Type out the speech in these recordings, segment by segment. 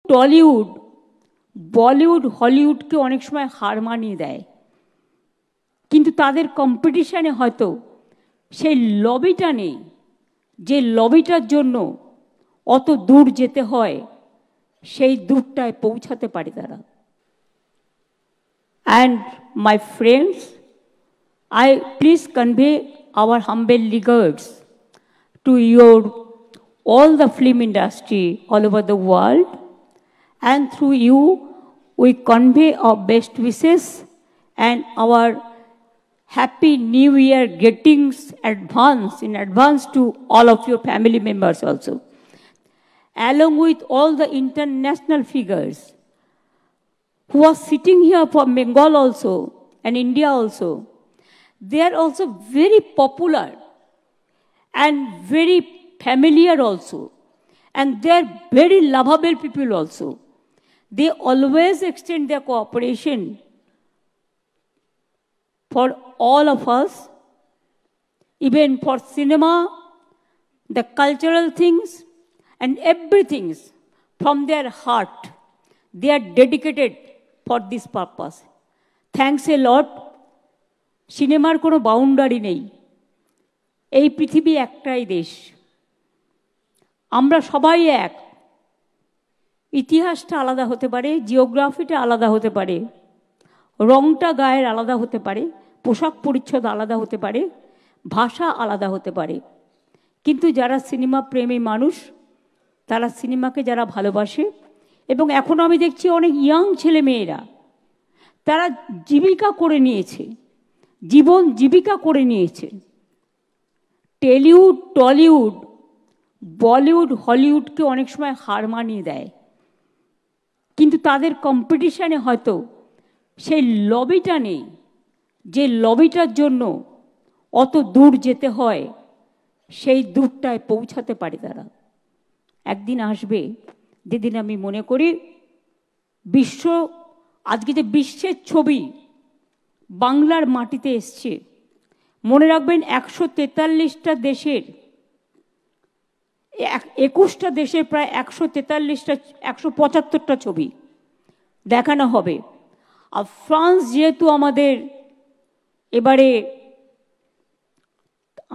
Tollywood Bollywood হলিউডকে অনেক সময় হার মানিয়ে দেয়, কিন্তু তাদের কম্পিটিশানে হয়তো সেই লবিটা নেই, যে লবিটার জন্য অত দূর যেতে হয়, সেই দূরটায় পৌঁছাতে পারে তারা। And my friends, I please convey our humble regards to all the film industry all over the world, and through you we convey our best wishes and our happy new year greetings in advance to all of your family members also, along with all the international figures who are sitting here from Bengal also and India also. They are also very popular and very familiar also, and they are very lovable people also. They always extend their cooperation for all of us, even for cinema, the cultural things, and everything from their heart. They are dedicated for this purpose. Thanks a lot. সিনেমার কোনো boundary নেই, এই পৃথিবী একটাই দেশ, আমরা সবাই এক। ইতিহাসটা আলাদা হতে পারে, জিওগ্রাফিটা আলাদা হতে পারে, রংটা গায়ের আলাদা হতে পারে, পোশাক পরিচ্ছদ আলাদা হতে পারে, ভাষা আলাদা হতে পারে, কিন্তু যারা সিনেমা প্রেমী মানুষ, তারা সিনেমাকে যারা ভালোবাসে, এবং এখন আমি দেখছি অনেক ইয়াং ছেলে মেয়েরা তারা জীবিকা করে নিয়েছে, জীবন জীবিকা করে নিয়েছে। টেলিউড টলিউড বলিউড হলিউডকে অনেক সময় হার মানিয়ে দেয়, কিন্তু তাদের কম্পিটিশানে হয়তো সেই লবিটা নেই, যে লবিটার জন্য অত দূর যেতে হয়, সেই দূরটায় পৌঁছাতে পারে তারা। একদিন আসবে যেদিন আমি মনে করি আজকে যে বিশ্বের ছবি বাংলার মাটিতে এসছে, মনে রাখবেন 143টা দেশের 21টা দেশের প্রায় 175টা ছবি দেখানো হবে। আর ফ্রান্স যেহেতু এবারে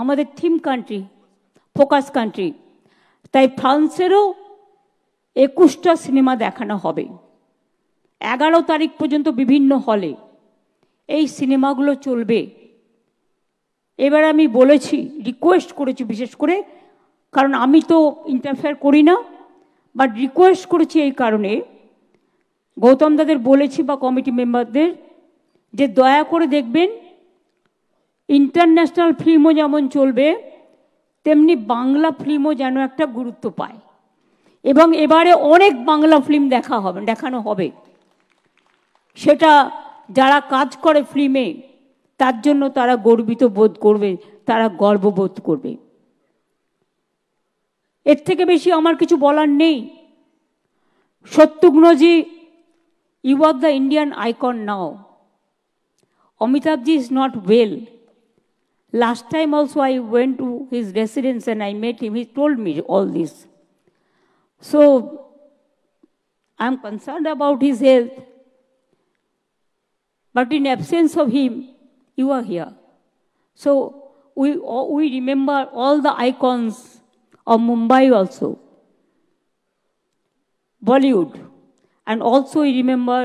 আমাদের থিম কান্ট্রি, ফোকাস কান্ট্রি, তাই ফ্রান্সেরও 21টা সিনেমা দেখানো হবে। 11 তারিখ পর্যন্ত বিভিন্ন হলে এই সিনেমাগুলো চলবে। এবার আমি বলেছি, রিকোয়েস্ট করেছি, বিশেষ করে কারণ আমি তো ইন্টারফেয়ার করি না, বাট রিকোয়েস্ট করেছি এই কারণে, গৌতম দাদের বলেছি বা কমিটি মেম্বারদের, যে দয়া করে দেখবেন ইন্টারন্যাশনাল ফিল্মও যেমন চলবে, তেমনি বাংলা ফিল্মও যেন একটা গুরুত্ব পায়, এবং এবারে অনেক বাংলা ফিল্ম দেখানো হবে। সেটা যারা কাজ করে ফিল্মে, তার জন্য তারা গর্বিত বোধ করবে, তারা গর্ববোধ করবে। এর থেকে বেশি আমার কিছু বলার নেই। Shatrughanji, you are the Indian icon now. Amitabhji is not well. Last time also I went to his residence and I met him. He told me all this. So I'm concerned about his health. But in absence of him, you are here. So we remember all the icons of Mumbai also, Bollywood, and also we remember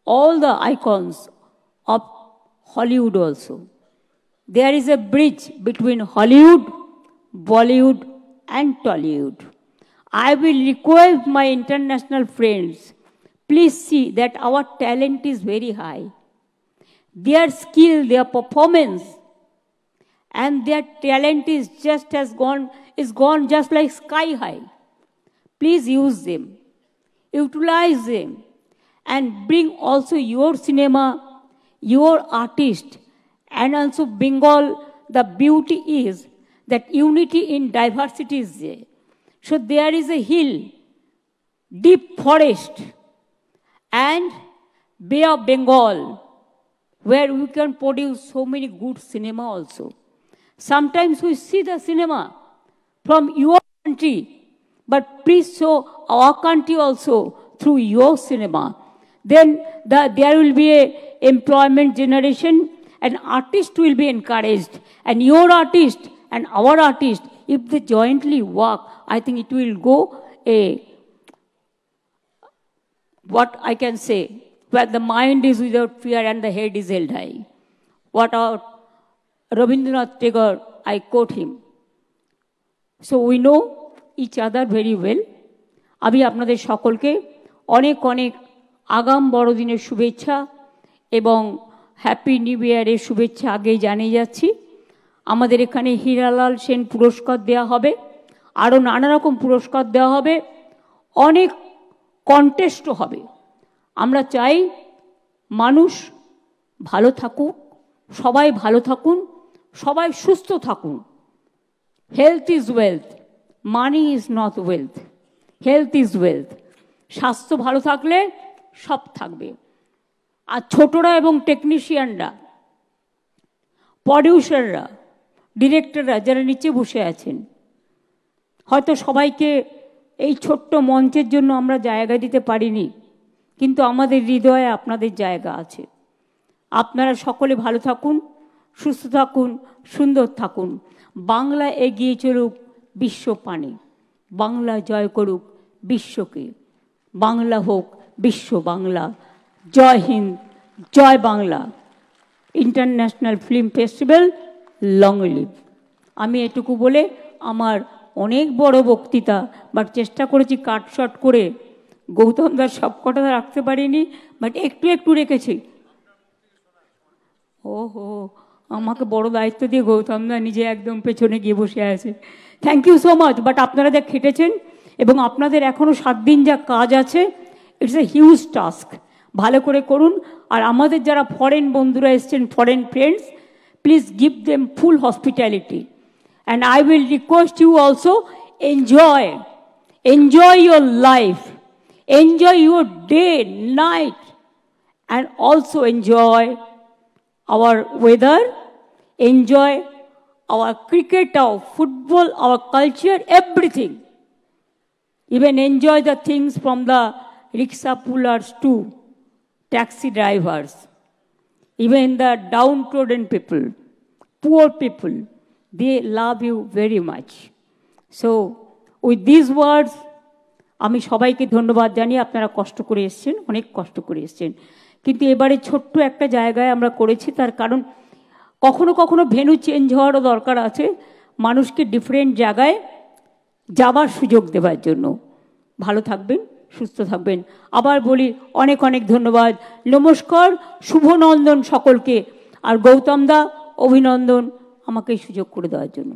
all the icons of Hollywood also. There is a bridge between Hollywood, Bollywood, and Tollywood. I will request my international friends, please see that our talent is very high. Their skill, their performance, and their talent is gone just like sky high. Please use them, utilize them, and bring also your cinema, your artist, and also Bengal. The beauty is that unity in diversity is there. So there is a hill, deep forest, and Bay of Bengal, where we can produce so many good cinema also. Sometimes we see the cinema from your country, but please show our country also through your cinema, then there will be a employment generation, and artists will be encouraged. And your artist and our artist, if they jointly work, I think it will go what I can say, where the mind is without fear and the head is held high. What our Rabindranath Tagore, I quote him. So we know each other very well. আমি আপনাদের সকলকে অনেক অনেক আগাম বড়দিনের শুভেচ্ছা এবং happy new ইয়ারের শুভেচ্ছা আগেই জানিয়ে যাচ্ছি। আমাদের এখানে হীরালাল সেন পুরস্কার দেওয়া হবে, আরও নানা রকম পুরস্কার দেওয়া হবে, অনেক কন্টেস্টও হবে। আমরা চাই মানুষ ভালো থাকুক, সবাই ভালো থাকুন, সবাই সুস্থ থাকুন। Health is wealth, money is not wealth, health is wealth. স্বাস্থ্য ভালো থাকলে সব থাকবে। আর ছোটরা এবং টেকনিশিয়ানরা, প্রডিউসাররা, ডিরেক্টররা যারা নিচে বসে আছেন, হয়তো সবাইকে এই ছোট্ট মঞ্চের জন্য আমরা জায়গা দিতে পারিনি, কিন্তু আমাদের হৃদয়ে আপনাদের জায়গা আছে। আপনারা সকলে ভালো থাকুন, সুস্থ থাকুন, সুন্দর থাকুন। বাংলা এগিয়ে চলুক বিশ্ব পানে, বাংলা জয় করুক বিশ্বকে, বাংলা হোক বিশ্ব বাংলা। জয় হিন্দ, জয় Bangla. International film festival long live. আমি এটুকু বলে আমার অনেক বড় বক্তৃতা, বাট চেষ্টা করেছি কাটশট করে, গৌতম দার সব কটা রাখতে পারিনি, বাট একটু একটু রেখেছি। ওহো, আমাকে বড় দায়িত্ব দিয়ে গৌতম দা নিজে একদম পেছনে গিয়ে বসে আছে। Thank you so much. But আপনারা যা খেটেছেন এবং আপনাদের এখনও 7 দিন যা কাজ আছে, ইটস এ হিউজ টাস্ক। ভালো করে করুন। আর আমাদের যারা ফরেন বন্ধুরা এসছেন, foreign friends, please give them full hospitality. And I will request you also, enjoy your life, enjoy your day, night, and also enjoy our weather, enjoy our cricket, our football, our culture, everything. Even enjoy the things from the rickshaw pullers to taxi drivers, even the downtrodden people, poor people, they love you very much. So with these words, আমি সবাইকে ধন্যবাদ জানিয়ে, আপনারা কষ্ট করে এসছেন, অনেক কষ্ট করে এসছেন, কিন্তু এবারে ছোট্ট একটা জায়গায় আমরা করেছি। তার কারণ কখনো কখনো ভেন্যু চেঞ্জ হওয়ারও দরকার আছে, মানুষকে ডিফারেন্ট জায়গায় যাবার সুযোগ দেওয়ার জন্য। ভালো থাকবেন, সুস্থ থাকবেন। আবার বলি অনেক অনেক ধন্যবাদ, নমস্কার, শুভনন্দন সকলকে। আর গৌতম দা, অভিনন্দন আমাকে সুযোগ করে দেওয়ার জন্য।